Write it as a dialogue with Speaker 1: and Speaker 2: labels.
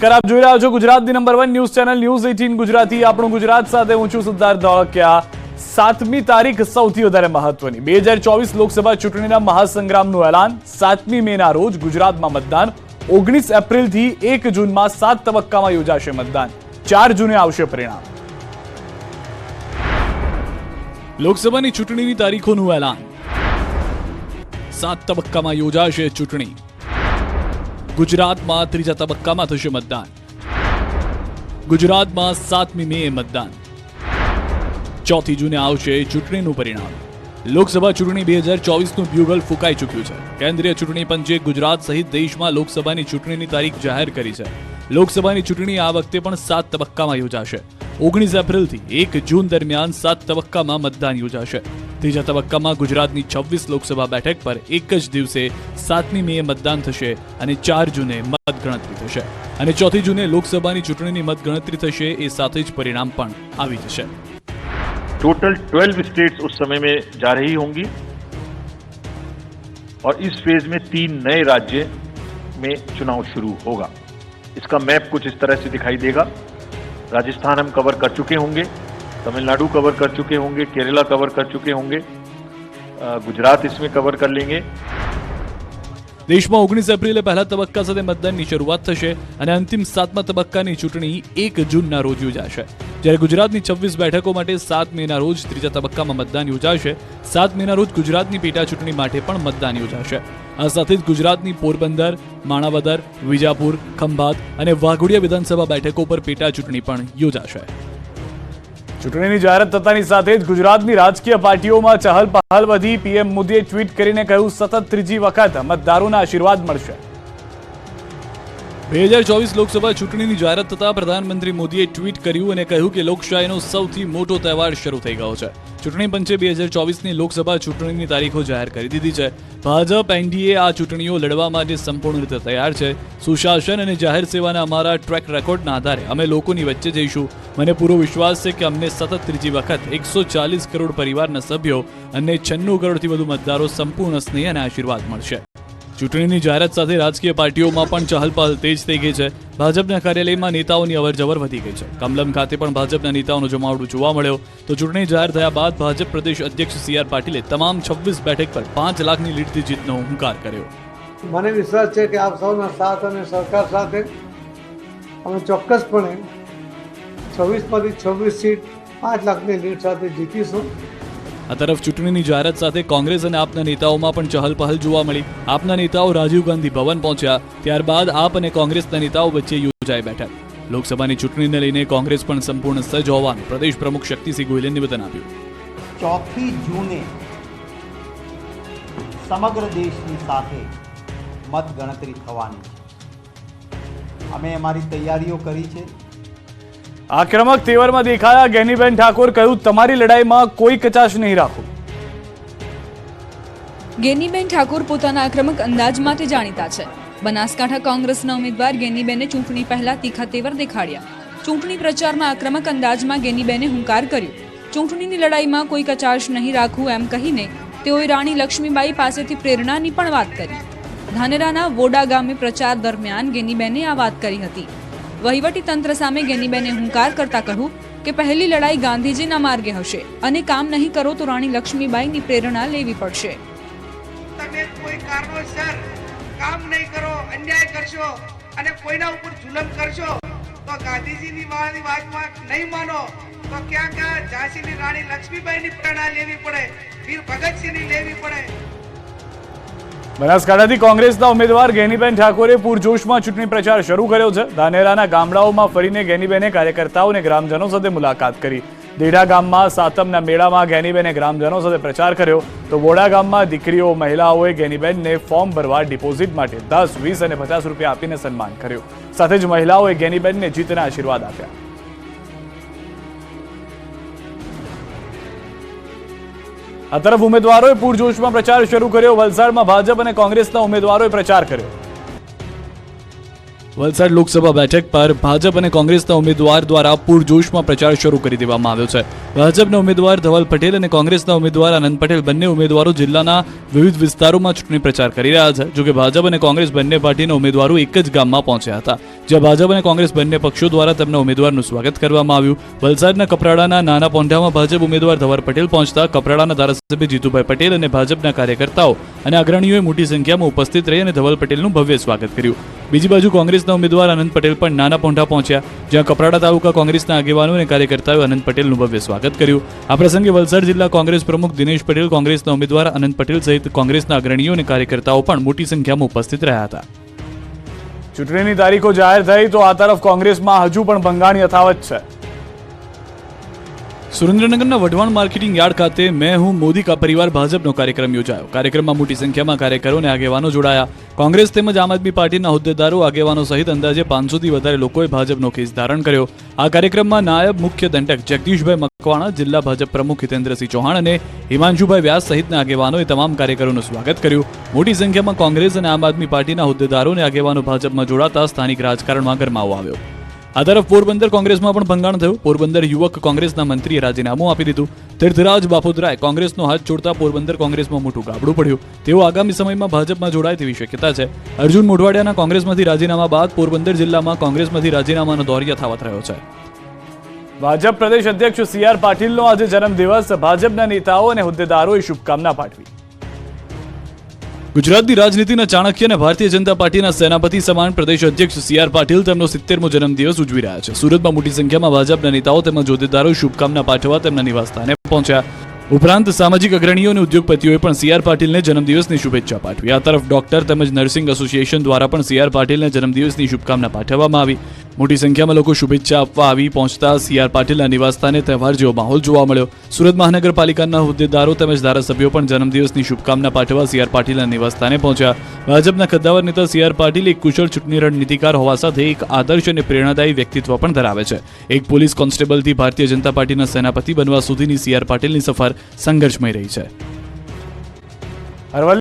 Speaker 1: નમસ્કાર, આપ જોઈ રહ્યા છો ગુજરાતની number 1 news channel news 18 Gujarati. આપણું ગુજરાત સાથે હું છું સિદ્ધાર્થ ધોળકિયા. 7મી તારીખ સૌથી વધારે મહત્વની 2024 લોકસભા ચૂંટણીના મહાસંગ્રામનું એલાન. 7મી મેના રોજ ગુજરાતમાં મતદાન. 19 એપ્રિલથી 1 જૂનમાં 7 તબક્કામાં યોજાશે મતદાન. 4 જૂને આવશે પરિણામ. લોકસભાની ચૂંટણીની તારીખોનું એલાન. 7 તબક્કામાં યોજાશે ચૂંટણી. ગુજરાતમાં ત્રીજા તબક્કામાં થશે મતદાન. ગુજરાતમાં 7મી મે મતદાન. 4 જૂને આવશે ચૂંટણીનું પરિણામ. લોકસભા ચૂંટણી 2024નું બ્યુગલ ફૂંકાઈ ચૂક્યું છે. કેન્દ્રીય ચૂંટણી પંચે ગુજરાત સહિત દેશમાં લોકસભાની ચૂંટણીની તારીખ જાહેર કરી છે. લોકસભાની ચૂંટણી આ વખતે પણ 7 તબક્કામાં યોજાશે. 19 એપ્રિલથી 1 જૂન દરમિયાન 7 તબક્કામાં મતદાન યોજાશે. ત્રીજા તબક્કામાં ગુજરાતની 26 લોકસભા બેઠક પર એક જ દિવસે 7મી મે મતદાન થશે અને 4 જૂને મતગણતરી થશે અને 4 જૂને લોકસભાની ચૂંટણીની મતગણતરી થશે. એ સાથે જ પરિણામ પણ આવી જશે.
Speaker 2: टोटल 12 स्टेट्स उस समय में जा रही होंगी और इस फेज में 3 नए राज्य में चुनाव शुरू होगा. इसका मैप कुछ इस तरह से दिखाई देगा. राजस्थान हम कवर कर चुके होंगे, तमिलनाडु कवर कर चुके होंगे, केरला कवर कर चुके होंगे, गुजरात इसमें कवर कर लेंगे.
Speaker 1: દેશમાં 19 એપ્રિલે પહેલા તબક્કા સાથે મતદાનની શરૂઆત થશે અને અંતિમ 7મા તબક્કાની ચૂંટણી 1 જૂનના રોજ યોજાશે. જ્યારે ગુજરાતની 26 બેઠકો માટે 7 મેના રોજ ત્રીજા તબક્કામાં મતદાન યોજાશે. 7 મેના રોજ ગુજરાતની પેટા ચૂંટણી માટે પણ મતદાન યોજાશે. આ સાથે જ ગુજરાતની પોરબંદર, માણાવદર, વિજાપુર, ખંભાત અને વાઘોડિયા વિધાનસભા બેઠકો પર પેટા ચૂંટણી પણ યોજાશે. ચૂંટણીની જાહેરાત થતાની સાથે જ ગુજરાતની રાજકીય પાર્ટીઓમાં ચહલપહલ વધી. પીએમ મોદીએ ટ્વીટ કરીને કહ્યું, સતત ત્રીજી વખત મતદારોના આશીર્વાદ મળશે. 2024 લોકસભા ચૂંટણીની જાહેરાત થતા પ્રધાનમંત્રી મોદીએ ટ્વીટ કર્યું અને કહ્યું કે લોકશાહીનો સૌથી મોટો તહેવાર શરૂ થઈ ગયો છે. ચૂંટણી પંચે 2024ની લોકસભા ચૂંટણીની તારીખો જાહેર કરી દીધી છે. ભાજપ એનડીએ આ ચૂંટણીઓ લડવા માટે સંપૂર્ણ રીતે તૈયાર છે. સુશાસન અને જાહેર સેવાના અમારા ટ્રેક રેકોર્ડના આધારે અમે લોકોની વચ્ચે જઈશું. મને પૂરો વિશ્વાસ છે કે અમને સતત ત્રીજી વખત 140 કરોડ પરિવારના સભ્યો અને 96 કરોડથી વધુ મતદારો સંપૂર્ણ સ્નેહ અને આશીર્વાદ મળશે. ચૂંટણીની જાહેરાત સાથે રાજકીય પાર્ટીઓમાં પણ ચહલપહલ તેજ થઈ ગઈ છે. ભાજપના કાર્યાલયમાં નેતાઓની અવરજવર વધી ગઈ છે. કમલમ ખાતે પણ ભાજપના નેતાઓનો જમાવડો જોવા મળ્યો. તો ચૂંટણી જાહેર થયા બાદ ભાજપ પ્રદેશ અધ્યક્ષ CR પાટીલે તમામ 26 બેઠક પર 5 લાખની લીડથી જીતનો હુંકાર કર્યો.
Speaker 3: મને વિશ્વાસ છે કે આપ સૌના સાથ અને સરકાર સાથે અમે ચોક્કસપણે 26માંથી 26 સીટ 5 લાખની લીડ સાથે જીતીશું.
Speaker 1: આ તરફ ચૂંટણીની જાહેરાત સાથે કોંગ્રેસ અને આપના નેતાઓમાં પણ ચહલપહલ જોવા મળી. આપના નેતાઓ રાજીવ ગાંધી ભવન પહોંચ્યા. ત્યારબાદ આપ અને કોંગ્રેસના નેતાઓ વચ્ચે યોજાઈ બેઠક. લોકસભાની ચૂંટણીને લઈને કોંગ્રેસ પણ સંપૂર્ણ સજ્જ હોવાનું પ્રદેશ પ્રમુખ શક્તિસિંહ ગોહિલે નિવેદન આપ્યું.
Speaker 4: 4 જૂને સમગ્ર દેશની સાથે મતગણતરી થવાની છે. અમે અમારી તૈયારીઓ કરી છે.
Speaker 1: આક્રમક તેવરમાં દેખાયા ગેનીબેન ઠાકોર. કહ્યું, તમારી લડાઈમાં કોઈ કચાશ નહીં રાખો.
Speaker 5: ગેનીબેન ઠાકોર પોતાના આક્રમક અંદાજ માટે જાણીતા છે. બનાસકાંઠા કોંગ્રેસના ઉમેદવાર ગેનીબેને ચૂંટણી પહેલા તીખા તેવર દેખાડ્યા. ચૂંટણી પ્રચારમાં આક્રમક અંદાજમાં ગેનીબેને હુંકાર કર્યો. ચૂંટણીની લડાઈમાં કોઈ કચાશ નહીં રાખવું એમ કહીને તેઓએ રાણી લક્ષ્મીબાઈ પાસેથી પ્રેરણાની પણ વાત કરી. ધાનેરાના વોડા ગામે પ્રચાર દરમિયાન ગેનીબેને આ વાત કરી હતી. વહીવટી તંત્ર સામે ગેનીબેને હુંકાર કરતા કહ્યું કે પહેલી લડાઈ ગાંધીજીના માર્ગે હશે અને કામ નહીં કરો તો રાણી લક્ષ્મીબાઈની પ્રેરણા લેવી પડશે.
Speaker 6: તમે કોઈ કારણોસર કામ નહીં કરો, અન્યાય કરશો અને કોઈના ઉપર જુલમ કરશો તો ગાંધીજીની વાતમાં નહીં માનો તો ક્યાં ઝાંસીની રાણી લક્ષ્મીબાઈની પ્રેરણા લેવી પડે, વીર ભગતસિંહની લેવી પડે.
Speaker 1: બનાસકાંઠાથી કોંગ્રેસના ઉમેદવાર ગેનીબેન ઠાકોરે પૂરજોશમાં ચૂંટણી પ્રચાર શરૂ કર્યો છે. ધાનેરાના ગામડાઓમાં ફરીને ગેનીબેને કાર્યકર્તાઓ અને ગ્રામજનો સાથે મુલાકાત કરી. દેઢા ગામમાં સાતમના મેળામાં ગેનીબેને ગ્રામજનો સાથે પ્રચાર કર્યો. તો બોડા ગામમાં દીકરીઓ મહિલાઓએ ગેનીબેનને ફોર્મ ભરવા ડિપોઝિટ માટે 10, 20 અને 50 રૂપિયા આપીને સન્માન કર્યું. સાથે જ મહિલાઓએ ગેનીબેનને જીતના આશીર્વાદ આપ્યા. આ તરફ ઉમેદવારોએ પૂરજોશમાં પ્રચાર શરૂ કર્યો. વલસાડમાં ભાજપ અને કોંગ્રેસના ઉમેદવારોએ પ્રચાર કર્યો. વલસાડ લોકસભા બેઠક પર ભાજપ અને કોંગ્રેસના ઉમેદવાર દ્વારા પૂરજોશમાં પ્રચાર શરૂ કરી દેવામાં આવ્યો છે. ભાજપના ઉમેદવાર ધવલ પટેલ અને કોંગ્રેસના ઉમેદવાર આનંદ પટેલ બંને ઉમેદવારો જિલ્લાના વિવિધ વિસ્તારોમાં ચૂંટણી પ્રચાર કરી રહ્યા છે. જોકે ભાજપ અને કોંગ્રેસ બંને પાર્ટીના ઉમેદવારો એક જ ગામમાં પહોંચ્યા હતા, જ્યાં ભાજપ અને કોંગ્રેસ બંને પક્ષો દ્વારા તેમના ઉમેદવારનું સ્વાગત કરવામાં આવ્યું. વલસાડના કપરાડાના નાના પોંઢામાં ભાજપ ઉમેદવાર ધવલ પટેલ પહોંચતા કપરાડાના ધારાસભ્ય જીતુભાઈ પટેલ અને ભાજપના કાર્યકર્તાઓ અને અગ્રણીઓએ મોટી સંખ્યામાં ઉપસ્થિત રહી અને ધવલ પટેલનું ભવ્ય સ્વાગત કર્યું. બીજી બાજુ કોંગ્રેસના ઉમેદવાર આનંદ પટેલ પણ નાના પોંઢા પહોંચ્યા, જ્યાં કપરાડા તાલુકા કોંગ્રેસના આગેવાનો અને કાર્યકર્તાઓએ આનંદ પટેલનું ભવ્ય સ્વાગત કર્યું. આ પ્રસંગે વલસાડ જિલ્લા કોંગ્રેસ પ્રમુખ દિનેશ પટેલ, કોંગ્રેસના ઉમેદવાર આનંદ પટેલ સહિત કોંગ્રેસના અગ્રણીઓ અને કાર્યકર્તાઓ પણ મોટી સંખ્યામાં ઉપસ્થિત રહ્યા હતા. ચૂંટણીની તારીખો જાહેર થઈ તો આ તરફ કોંગ્રેસમાં હજુ પણ ભંગાણ યથાવત છે. સુરેન્દ્રનગરના વઢવાણ માર્કેટિંગ યાર્ડ ખાતે મેં હું મોદી કા પરિવાર ભાજપનો કાર્યક્રમ યોજાયો. કાર્યક્રમમાં મોટી સંખ્યામાં કાર્યકરો અને આગેવાનો જોડાયા. કોંગ્રેસ તેમજ આમ આદમી પાર્ટીના હોદ્દેદારો, આગેવાનો સહિત અંદાજે 500થી વધારે લોકોએ ભાજપનો કેસ ધારણ કર્યો. આ કાર્યક્રમમાં નાયબ મુખ્ય દંડક જગદીશભાઈ મકવાણા, જિલ્લા ભાજપ પ્રમુખ હિતેન્દ્રસિંહ ચૌહાણ અને હિમાંશુભાઈ વ્યાસ સહિતના આગેવાનોએ તમામ કાર્યકરોનું સ્વાગત કર્યું. મોટી સંખ્યામાં કોંગ્રેસ અને આમ આદમી પાર્ટીના હોદ્દેદારો અને આગેવાનો ભાજપમાં જોડાતા સ્થાનિક રાજકારણમાં ગરમાવો આવ્યો. આ તરફ પોરબંદર કોંગ્રેસમાં પણ ભંગાણ થયું. પોરબંદર યુવક કોંગ્રેસના મંત્રીએ રાજીનામું આપી દીધું. તીર્થરાજ બાપુદરાય કોંગ્રેસનો હાથ છોડતા પોરબંદર કોંગ્રેસમાં મોટું ગાબડું પડ્યું. તેઓ આગામી સમયમાં ભાજપમાં જોડાય તેવી શક્યતા છે. અર્જુન મોઢવાડિયાના કોંગ્રેસમાંથી રાજીનામા બાદ પોરબંદર જિલ્લામાં કોંગ્રેસમાંથી રાજીનામાનો દોર યથાવત રહ્યો છે. ભાજપ પ્રદેશ અધ્યક્ષ સી.આર. પાટીલનો આજે જન્મદિવસ. ભાજપના નેતાઓ અને હોદ્દેદારોએ શુભકામના પાઠવી. ગુજરાતની રાજનીતિના ચાણક્ય અને ભારતીય જનતા પાર્ટીના સેનાપતિ સમાન પ્રદેશ અધ્યક્ષ સી.આર. પાટીલ તેમનો 70મો જન્મદિવસ ઉજવી રહ્યા છે. સુરતમાં મોટી સંખ્યામાં ભાજપના નેતાઓ તેમજ હોદ્દેદારોએ શુભકામના પાઠવવા તેમના નિવાસસ્થાને પહોંચ્યા. ઉપરાંત સામાજિક અગ્રણીઓ અને ઉદ્યોગપતિઓએ પણ સી.આર. પાટીલને જન્મદિવસની શુભેચ્છા પાઠવી. આ તરફ ડોક્ટર તેમજ નર્સિંગ એસોસિએશન દ્વારા પણ સી.આર. પાટીલને જન્મદિવસની શુભકામના પાઠવવામાં આવી. મોટી સંખ્યામાં લોકો શુભેચ્છા આપવા આવી પહોંચતા સી.આર. પાટીલના નિવાસસ્થાને તહેવાર જેવો માહોલ જોવા મળ્યો. સુરત મહાનગરપાલિકાના હોદ્દેદારો તેમજ ધારાસભ્યો પણ જન્મદિવસની શુભકામના પાઠવવા સી.આર. પાટીલના નિવાસસ્થાને પહોંચ્યા. ભાજપના કદ્દાવર નેતા સી.આર. પાટીલ એક કુશળ ચૂંટણી રણનીતિકાર હોવા સાથે એક આદર્શ અને પ્રેરણાદાયી વ્યક્તિત્વ પણ ધરાવે છે. એક પોલીસ કોન્સ્ટેબલથી ભારતીય જનતા પાર્ટીના સેનાપતિ બનવા સુધીની સી.આર. પાટીલની સફર સંઘર્ષમય રહી છે.